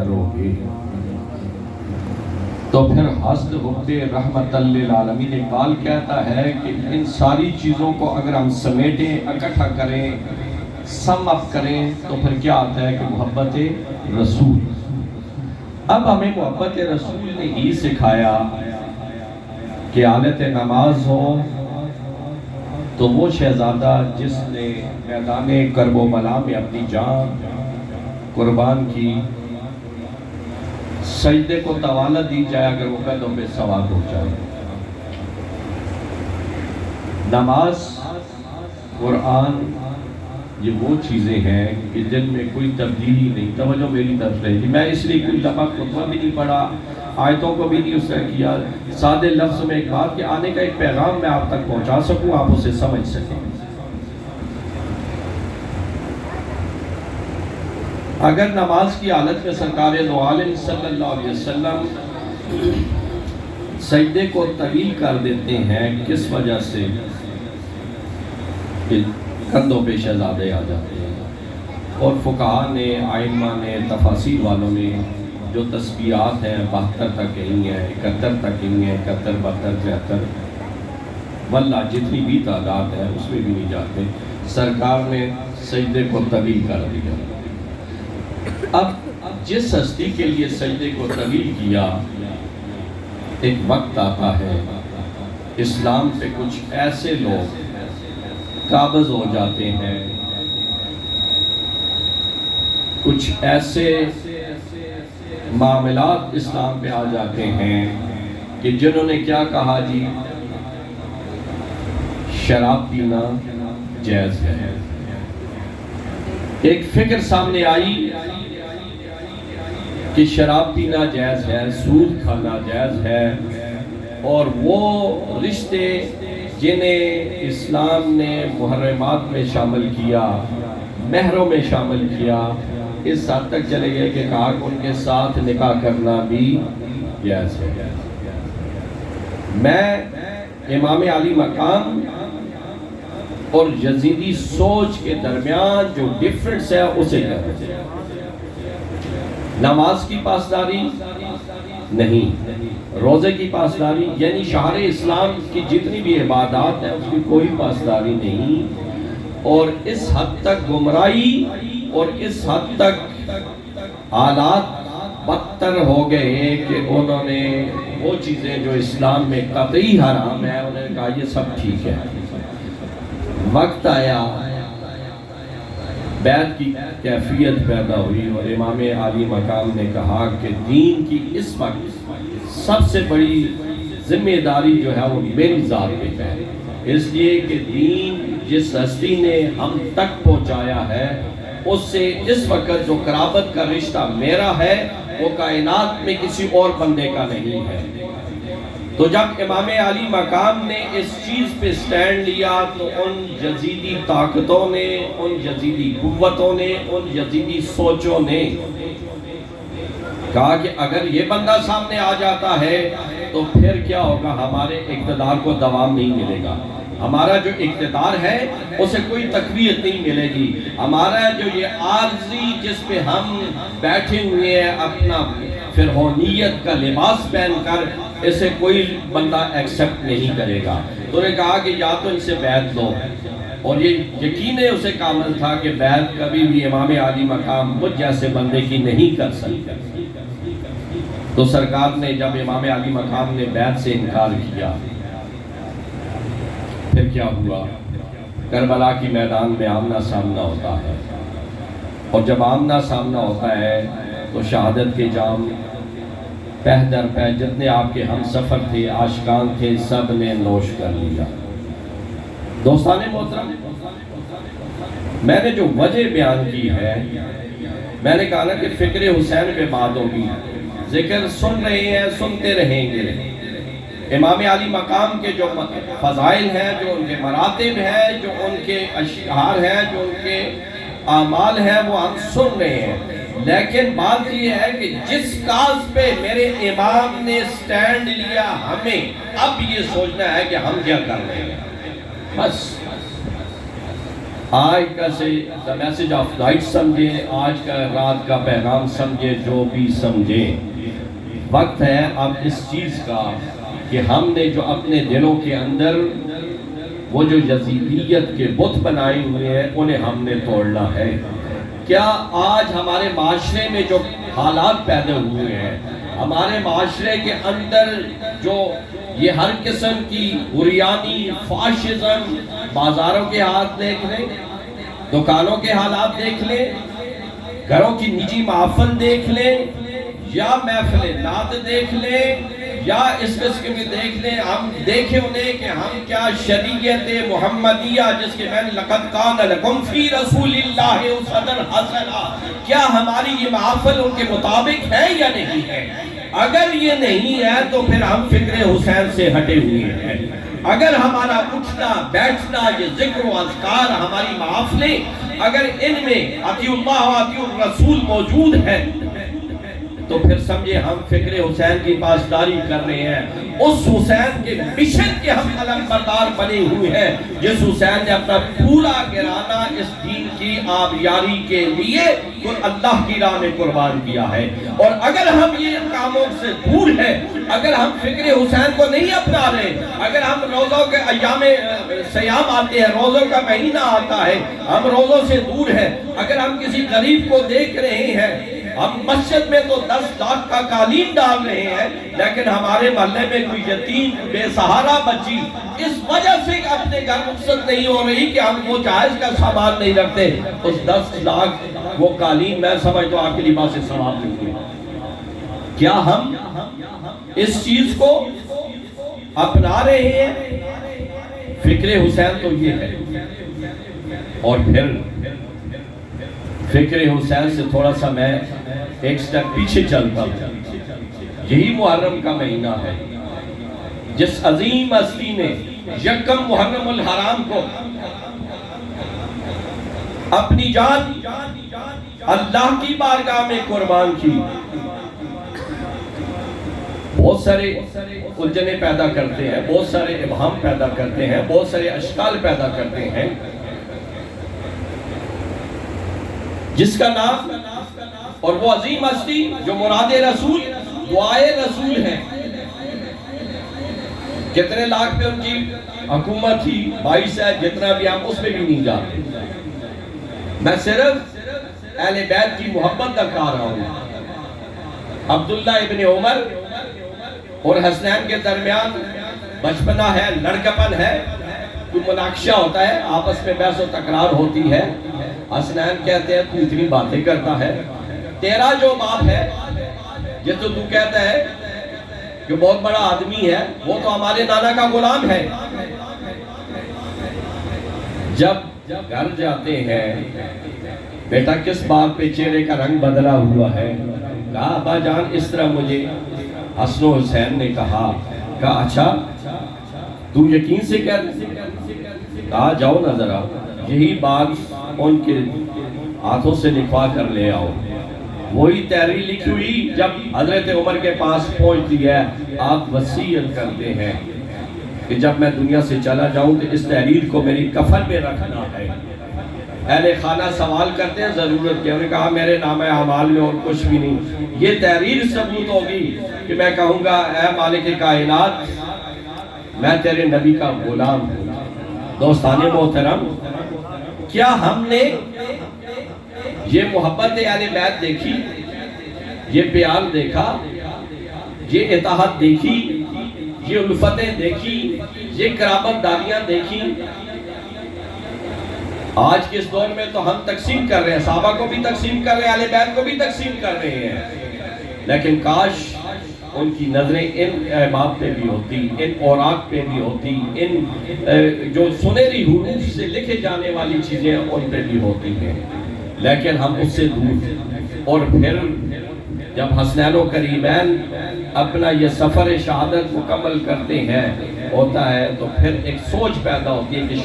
کرو گے تو پھر حسد حب رحمت للعالمین اقبال کہتا ہے کہ ان ساری چیزوں کو اگر ہم سمیٹیں، اکٹھا کریں، سم اپ کریں تو پھر کیا آتا ہے کہ محبت رسول۔ اب ہمیں محبت رسول نے ہی سکھایا کہ حالت نماز ہو تو وہ شہزادہ جس نے میدان کرب و بلا میں اپنی جان قربان کی، سجدے کو طوالت دی جائے اگر وہ قدم پہ سوار ہو جائے۔ نماز، قرآن، یہ وہ چیزیں ہیں کہ جن میں کوئی تبدیلی نہیں۔ توجہ میری طرف رہے گی، میں اس لیے کوئی لمحہ خطبہ بھی نہیں پڑھا، آیتوں کو بھی نہیں اس طرح کیا، سادے لفظ میں ایک بات کہ آنے کا ایک پیغام میں آپ تک پہنچا سکوں، آپ اسے سمجھ سکیں۔ اگر نماز کی حالت میں سرکار دو عالم صلی اللہ علیہ وسلم سجدے کو طویل کر دیتے ہیں، کس وجہ سے؟ کہ کندھوں پہ شہزادے آ جاتے ہیں، اور فقہاء نے، ائمہ نے، تفاسیر والوں نے جو تسبیحات ہیں 72 تک کہیں ہیں، 71 تک کہیں ہیں، 71، 72، 73، واللہ جتنی بھی تعداد ہے اس میں بھی نہیں جاتے، سرکار نے سجدے کو طویل کر دیا۔ اب جس ہستی کے لیے سجدے کو طویل کیا، ایک وقت آتا ہے اسلام پہ کچھ ایسے لوگ قابض ہو جاتے ہیں، کچھ ایسے معاملات اسلام پہ آ جاتے ہیں کہ جنہوں نے کیا کہا جی، شراب پینا جائز ہے۔ ایک فکر سامنے آئی کہ شراب پینا جائز ہے، سود کھانا جائز ہے، اور وہ رشتے جنہیں اسلام نے محرمات میں شامل کیا، مہروں میں شامل کیا، اس حد تک چلے گئے کہ کہا کہ ان کے ساتھ نکاح کرنا بھی جائز ہے۔ میں امام علی مقام اور یزیدی سوچ کے درمیان جو ڈیفرنس ہے اسے کہتے ہیں۔ نماز کی پاسداری نہیں، روزے کی پاسداری یعنی شعائر اسلام کی جتنی بھی عبادات ہیں اس کی کوئی پاسداری نہیں، اور اس حد تک گمراہی اور اس حد تک حالات بدتر ہو گئے کہ انہوں نے وہ چیزیں جو اسلام میں قطعی حرام ہے انہوں نے کہا یہ سب ٹھیک ہے۔ وقت آیا، بیعت کی کیفیت پیدا ہوئی، اور امام علی مقام نے کہا کہ دین کی اس وقت سب سے بڑی ذمہ داری جو ہے وہ میری ذات پہ ہے، اس لیے کہ دین جس ہستی نے ہم تک پہنچایا ہے اس سے اس وقت جو قرابت کا رشتہ میرا ہے وہ کائنات میں کسی اور بندے کا نہیں ہے۔ تو جب امام علی مقام نے اس چیز پہ سٹینڈ لیا تو ان یزیدی طاقتوں نے، ان یزیدی قوتوں نے، ان یزیدی سوچوں نے کہا کہ اگر یہ بندہ سامنے آ جاتا ہے تو پھر کیا ہوگا، ہمارے اقتدار کو دوام نہیں ملے گا، ہمارا جو اقتدار ہے اسے کوئی تقویت نہیں ملے گی، ہمارا جو یہ عارضی جس پہ ہم بیٹھے ہوئے ہیں اپنا فرعونیت کا لباس پہن کر، اسے کوئی بندہ ایکسپٹ نہیں کرے گا۔ تو نے کہا کہ یا تو ان سے بیعت لو، اور یہ یقین اسے کامل تھا کہ بیعت کبھی بھی امام علی مقام مجھ جیسے بندے کی نہیں کر سکتا۔ تو سرکار نے جب امام علی مقام نے بیعت سے انکار کیا، پھر کیا ہوا؟ کربلا کی میدان میں آمنا سامنا ہوتا ہے، اور جب آمنا سامنا ہوتا ہے تو شہادت کے جام پہ در پہ جتنے آپ کے ہم سفر تھے، عاشقان تھے، سب نے نوش کر لیا۔ دوستان محترم، میں نے جو وجہ بیان کی ہے، میں نے کہا نا کہ فکر حسین پہ بات ہوگی، ذکر سن رہے ہیں، سنتے رہیں گے، امام علی مقام کے جو فضائل ہیں، جو ان کے مراتب ہیں، جو ان کے اشعار ہیں، جو ان کے اعمال ہیں، وہ ہم سن رہے ہیں، لیکن بات یہ ہے کہ جس کاز پہ میرے امام نے سٹینڈ لیا، ہمیں اب یہ سوچنا ہے کہ ہم کیا کر رہے ہیں۔ بس آج کا سے the message of night سمجھیں، آج کا رات کا پیغام سمجھیں، جو بھی سمجھیں، وقت ہے اب اس چیز کا کہ ہم نے جو اپنے دلوں کے اندر وہ جو یزیدیت کے بت بنائے ہوئے ہیں انہیں ہم نے توڑنا ہے۔ کیا آج ہمارے معاشرے میں جو حالات پیدا ہوئے ہیں، ہمارے معاشرے کے اندر جو یہ ہر قسم کی عریانی فاشزم، بازاروں کے حالات دیکھ لیں، دکانوں کے حالات دیکھ لیں، گھروں کی نجی محفل دیکھ لیں، یا محفل نعت دیکھ لیں، یا اس قسم میں دیکھ لیں، ہم دیکھیں انہیں کہ ہم کیا شریعت محمدیہ جس کے میں لَقَدْ كَانَ لَكُمْ فِي رَسُولِ اللَّهِ أُسْوَةٌ حَسَنَةٌ، کیا ہماری یہ محفل ان کے مطابق ہے یا نہیں ہے؟ اگر یہ نہیں ہے تو پھر ہم فکر حسین سے ہٹے ہوئے ہیں۔ اگر ہمارا اٹھنا بیٹھنا یہ ذکر و اذکار ہماری محافلیں اگر ان میں اطیع اللہ و اطیع الرسول موجود ہے تو پھر سمجھے ہم فکر حسین کی پاسداری کر رہے ہیں، اس حسین کے مشن کے ہم علم بردار بنے ہوئے ہیں جس حسین نے اپنا پورا گرانہ اس دین کی آبیاری کے لیے اللہ کی راہ میں قربان کیا ہے۔ اور اگر ہم یہ کاموں سے دور ہیں، اگر ہم فکر حسین کو نہیں اپنا رہے، اگر ہم روزوں کے ایام سیام آتے ہیں، روزوں کا مہینہ آتا ہے، ہم روزوں سے دور ہیں، اگر ہم کسی غریب کو دیکھ رہے ہیں، ہم مسجد میں تو 10 لاکھ کا قالین ڈال رہے ہیں، لیکن ہمارے محلے میں کوئی یتیم بے سہارا بچی اس وجہ سے اپنے گھر رخصت نہیں ہو رہی کہ ہم وہ جائز کا سامان نہیں رکھتے، اس 10 لاکھ وہ قالین میں سمجھتا ہوں آپ کے لباس سے ثواب نہیں ہوئے۔ کیا ہم اس چیز کو اپنا رہے ہیں؟ فکر حسین تو یہ ہے۔ اور پھر فکر حسین سے تھوڑا سا میں ایک سٹیپ پیچھے چلتا ہوں۔ یہی محرم کا مہینہ ہے جس عظیم ہستی نے یکم محرم الحرام کو اپنی جان اللہ کی بارگاہ میں قربان کی۔ بہت سارے الجھنیں پیدا کرتے ہیں، بہت سارے ابہام پیدا کرتے ہیں، بہت سارے اشکال پیدا کرتے ہیں، جس کا نام اور وہ عظیم ہستی جو مراد رسول دعائے رسول ہے، کتنے لاکھ پہ ان کی حکومت تھی، 22 ہے، جتنا بھی ہم اس میں بھی نہیں جاتے۔ میں صرف اہل بیت کی محبت دکھا رہا ہوں۔ عبداللہ ابن عمر اور حسنین کے درمیان بچپنا ہے، لڑکپن ہے، کوئی مناقشہ ہوتا ہے، آپس میں بحث و تکرار ہوتی ہے۔ حسنین کہتے ہیں تو اتنی باتیں کرتا ہے، تیرا جو باپ ہے یہ تو کہتا ہے کہ بہت بڑا آدمی ہے، وہ تو ہمارے نانا کا غلام ہے۔ جب گھر جاتے ہیں، بیٹا کس بات پہ چہرے کا رنگ بدلا ہوا ہے؟ کہا ابا جان اس طرح مجھے حسن و حسین نے کہا۔ کہا اچھا تو یقین سے کہا جاؤ نا ذرا یہی بات ان کے ہاتھوں سے لکھوا کر لے آؤ۔ وہی تحریر لکھی ہوئی جب حضرت عمر کے پاس پہنچتی ہے، آپ وصیت کرتے ہیں کہ جب میں دنیا سے چلا جاؤں تو اس تحریر کو میری کفن میں رکھنا ہے۔ اہل خانہ سوال کرتے ہیں ضرورت کیا؟ انہوں نے کہا میرے نام اعمال میں اور کچھ بھی نہیں، یہ تحریر ثبوت ہوگی کہ میں کہوں گا اے مالک کائنات میں تیرے نبی کا غلام ہوں۔ دوستان محترم، کیا ہم نے یہ محبت اہل بیت دیکھی، یہ پیار دیکھا، یہ اطاعت دیکھی، یہ الفتیں دیکھی، یہ قرابت داریاں دیکھی؟ آج کے اس دور میں تو ہم تقسیم کر رہے ہیں، صحابہ کو بھی تقسیم کر رہے ہیں، اہل بیت کو بھی تقسیم کر رہے ہیں، لیکن کاش ان کی نظریں ان احباب پہ بھی ہوتی، ان اوراق پہ بھی ہوتی، ان جو سنہری حروف سے لکھے جانے والی چیزیں ان پہ بھی ہوتی ہیں، لیکن ہم اس سے دور۔ اور پھر جب حسنین و کریمین اپنا یہ سفر شہادت مکمل کرتے ہیں ہوتا ہے تو پھر ایک سوچ پیدا ہوتی ہے کہ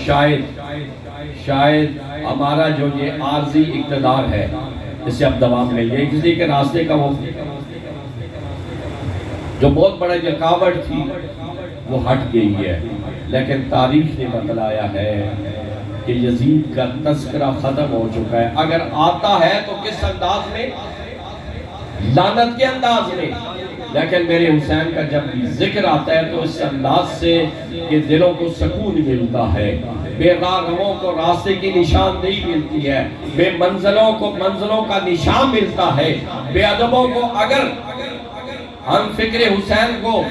شاید ہمارا جو یہ عارضی اقتدار ہے اسے اب دوام مل گئی، اس لیے کہ راستے کا وہ جو بہت بڑا رکاوٹ تھی وہ ہٹ گئی ہے، لیکن تاریخ نے بتلایا ہے کہ یزید کا تذکرہ ختم ہو چکا ہے. اگر آتا ہے تو کس انداز میں؟ لعنت کے انداز میں. لیکن میرے حسین کا جب بھی ذکر آتا ہے تو اس انداز سے کہ دلوں کو سکون ملتا ہے، بے راہروں کو راستے کی نشاندہی ملتی ہے، بے منزلوں کو منزلوں کا نشان ملتا ہے، بے ادبوں کو اگر ہم فکر حسین کو،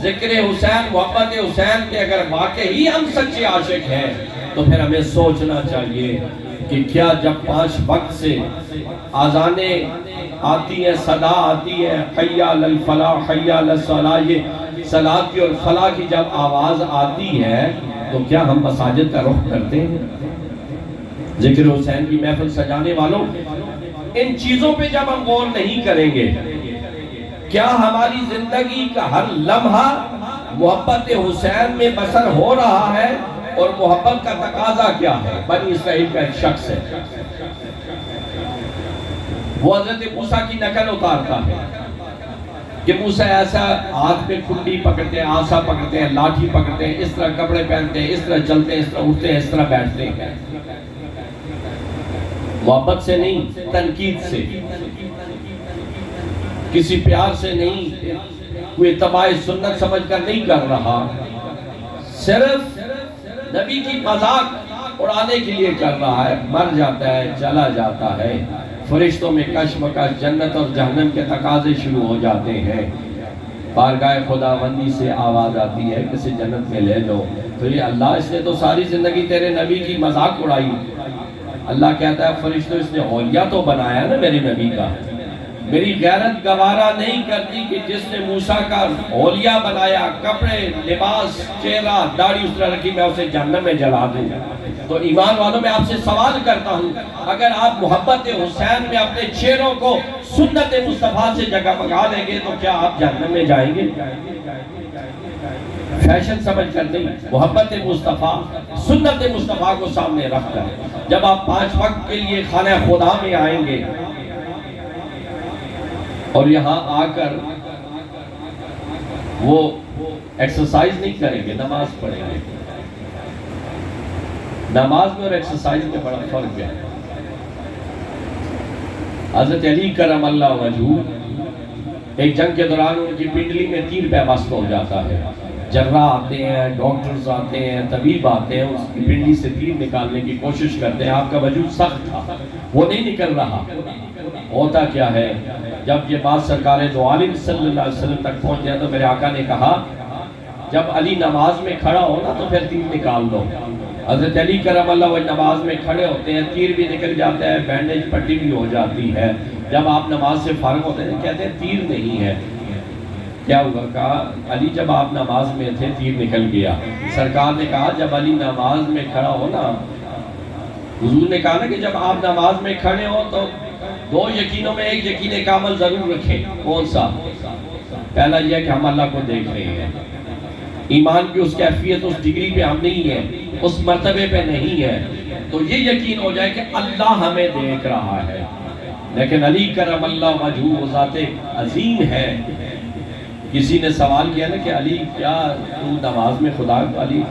ذکر حسین، محبت حسین کے اگر واقعی ہم سچے عاشق ہیں تو پھر ہمیں سوچنا چاہیے کہ کیا جب 5 وقت سے آذانیں آتی ہیں، صدا آتی ہے حی علی الفلاح حی علی الصلاح، یہ صلاۃ کی اور فلاح کی جب آواز آتی ہے تو کیا ہم مساجد کا رخ کرتے ہیں؟ ذکر حسین کی محفل سجانے والوں، ان چیزوں پہ جب ہم غور نہیں کریں گے، کیا ہماری زندگی کا ہر لمحہ محبت حسین میں بسر ہو رہا ہے؟ اور محبت کا تقاضا کیا ہے؟ بنی اسرائیل کا ایک شخص ہے، وہ حضرت موسیٰ کی نقل اتارتا ہے کہ موسیٰ ایسا ہاتھ پہ کھنڈی پکڑتے ہیں، آسا پکڑتے ہیں، لاٹھی پکڑتے ہیں، اس طرح کپڑے پہنتے ہیں، اس طرح چلتے ہیں، اس طرح اٹھتے ہیں، اس طرح بیٹھتے ہیں. محبت سے نہیں، تنقید سے، کسی پیار سے نہیں، کوئی اتباع سنت سمجھ کر نہیں کر رہا، صرف نبی کی مذاق اڑانے کے لیے کر رہا ہے. مر جاتا ہے، چلا جاتا ہے، فرشتوں میں کشمکش، جنت اور جہنم کے تقاضے شروع ہو جاتے ہیں. بارگاہ خداوندی سے آواز آتی ہے کسی جنت میں لے لو. تو یہ اللہ، اس نے تو ساری زندگی تیرے نبی کی مذاق اڑائی. اللہ کہتا ہے فرشتوں، اس نے اولیاء تو بنایا نا میرے نبی کا. میری غیرت گوارا نہیں کرتی کہ جس نے موسیٰ کا اولیاء بنایا، کپڑے، لباس، چہرہ، داڑھی اس طرح رکھی، میں اسے جہنم میں جلا دوں. تو ایمان والوں، میں آپ سے سوال کرتا ہوں، اگر آپ محبت حسین میں اپنے چہروں کو سنت مصطفیٰ سے جگہ پگا لیں گے تو کیا آپ جہنم میں جائیں گے؟ فیشن سمجھ کر نہیں، محبت مصطفیٰ، سنت مصطفیٰ کو سامنے رکھ کر جب آپ 5 وقت کے لیے خانہ خدا میں آئیں گے اور یہاں آ کر وہ ایکسرسائز نہیں کریں گے، نماز پڑھیں گے. نماز میں اور ایکسرسائز میں بڑا فرق ہے. حضرت علی کرم اللہ وجہہ ایک جنگ کے دوران ان کی پنڈلی میں تیر پیوست ہو جاتا ہے. جراح آتے ہیں، ڈاکٹرز آتے ہیں، طبیب آتے ہیں، اس کی پنڈلی سے تیر نکالنے کی کوشش کرتے ہیں. آپ کا وجود سخت تھا، وہ نہیں نکل رہا. ہوتا کیا ہے، جب یہ بات سرکار دو عالم صلی اللہ علیہ وسلم تک پہنچ گیا تو میرے آقا نے کہا جب علی نماز میں کھڑا ہو نا تو پھر تیر نکال دو. حضرت علی کرم اللہ وجہ نماز میں کھڑے ہوتے ہیں، تیر بھی نکل جاتا ہے، بینڈیج پٹی بھی ہو جاتی ہے. جب آپ نماز سے فارغ ہوتے ہیں کہتے ہیں تیر نہیں ہے. کیا ہوا؟ کہا علی جب آپ نماز میں تھے تیر نکل گیا. سرکار نے کہا جب علی نماز میں کھڑا ہو نا، حضور نے کہا نا کہ جب آپ نماز میں کھڑے ہو تو 2 یقینوں میں ایک یقین کامل ضرور رکھیں. کون سا؟ پہلا یہ ہے کہ ہم اللہ کو دیکھ رہے ہیں. ایمان کی اس کیفیت، اس ڈگری پہ ہم نہیں ہیں، اس مرتبے پہ نہیں ہے، تو یہ یقین ہو جائے کہ اللہ ہمیں دیکھ رہا ہے. لیکن علی کرم اللہ وجہہ وہ ذات عظیم ہے. کسی نے سوال کیا نا کہ علی کیا تو نماز میں خدا؟ علی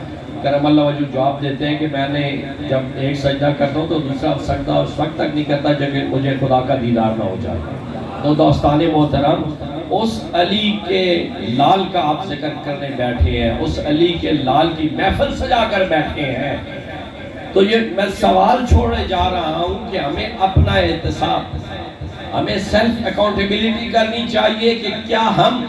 کرم اللہ وجہہ جواب دیتے ہیں کہ میں نے جب ایک سجدہ کرتا ہوں تو دوسرا سجدہ اس وقت تک نہیں کرتا جب مجھے خدا کا دیدار نہ ہو جائے. تو دوستان محترم، اس علی کے لال کا آپ ذکر کرنے بیٹھے ہیں، اس علی کے لال کی محفل سجا کر بیٹھے ہیں، تو یہ میں سوال چھوڑنے جا رہا ہوں کہ ہمیں اپنا احتساب، ہمیں سیلف اکاؤنٹیبلٹی کرنی چاہیے کہ کیا ہم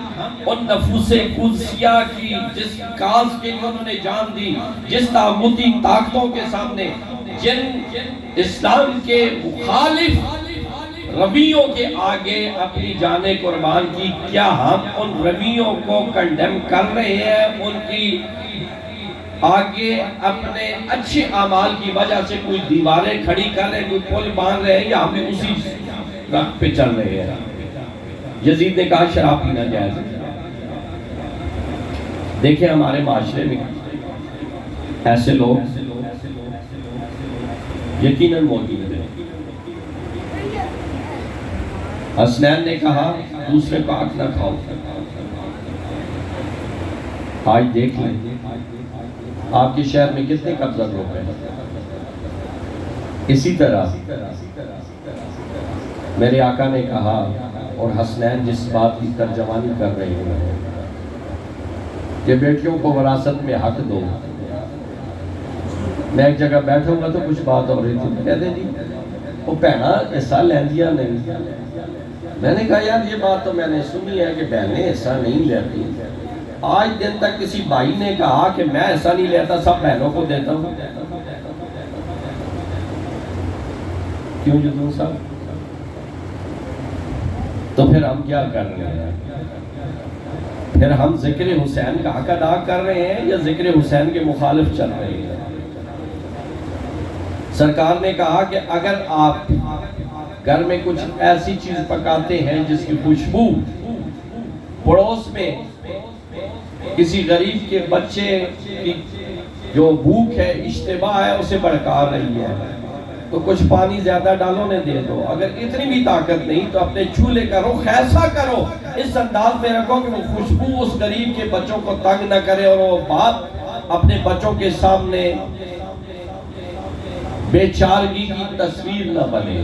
ان نفوس قدسیہ کی جس کاز کے لیے انہوں نے جان دی، جس طاغوتی طاقتوں کے سامنے، جن اسلام کے مخالف رویوں کے آگے اپنی جانیں قربان کی، کیا ہم ان رویوں کو کنڈیم کر رہے ہیں؟ ان کی آگے اپنے اچھے اعمال کی وجہ سے کوئی دیواریں کھڑی کر رہے ہیں، کوئی پل باندھ رہے ہیں، یا ہمیں اسی راہ پہ چل رہے ہیں؟ یزید نے کہا شراب پینا جائز ہے. دیکھیں ہمارے معاشرے میں ایسے لوگ یقیناً موجود ہیں. حسنین نے کہا دوسرے کو آنکھ نہ کھاؤ. آج دیکھ لیں آپ کے شہر میں کتنے قبضہ لوگ ہیں. اسی طرح میرے آقا نے کہا، اور حسنین جس بات کی ترجمانی کر رہے ہیں کہ بیٹیوں کو وراثت میں حق دو. میں ایک جگہ بیٹھا ہوں گا تو کچھ بات ہو رہی تھی، کہتے جی وہ بہنا حصہ لیندیا نہیں. میں نے کہا یار یہ بات تو میں نے سنی ہے کہ بہنیں حصہ نہیں لیتی. آج دن تک کسی بھائی نے کہا کہ میں حصہ نہیں لیتا، سب بہنوں کو دیتا ہوں. کیوں جدوں صاحب؟ تو پھر ہم کیا کر رہے ہیں؟ پھر ہم ذکر حسین کا حق ادا کر رہے ہیں یا ذکر حسین کے مخالف چل رہے ہیں؟ سرکار نے کہا کہ اگر آپ گھر میں کچھ ایسی چیز پکاتے ہیں جس کی خوشبو پڑوس میں کسی غریب کے بچے کی جو بھوک ہے، اشتباہ ہے، اسے بھڑکا رہی ہے، تو کچھ پانی زیادہ ڈالو نے دے دو. اگر اتنی بھی طاقت نہیں تو اپنے چولہے کا رخ ایسا کرو، اس انداز میں رکھو کہ وہ خوشبو اس غریب کے بچوں کو تنگ نہ کرے اور وہ باپ اپنے بچوں کے سامنے بے چارگی کی تصویر نہ بنے.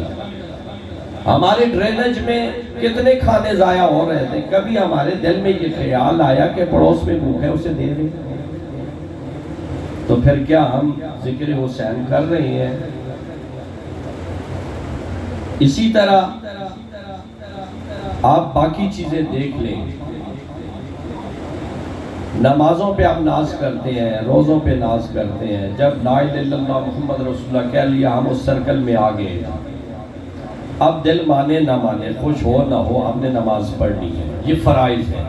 ہمارے ڈرینج میں کتنے کھانے ضائع ہو رہے تھے، کبھی ہمارے دل میں یہ خیال آیا کہ پڑوس میں بھوک ہے اسے دے دیں؟ تو پھر کیا ہم ذکر حسین کر رہے ہیں؟ اسی طرح آپ باقی چیزیں دیکھ لیں. نمازوں پہ ہم ناز کرتے ہیں، روزوں پہ ناز کرتے ہیں. جب لا الہ الا اللہ محمد رسول اللہ کہہ لیا ہم اس سرکل میں آ گئے. اب دل مانے نہ مانے، خوش ہو نہ ہو، ہم نے نماز پڑھنی ہے. یہ فرائض ہے.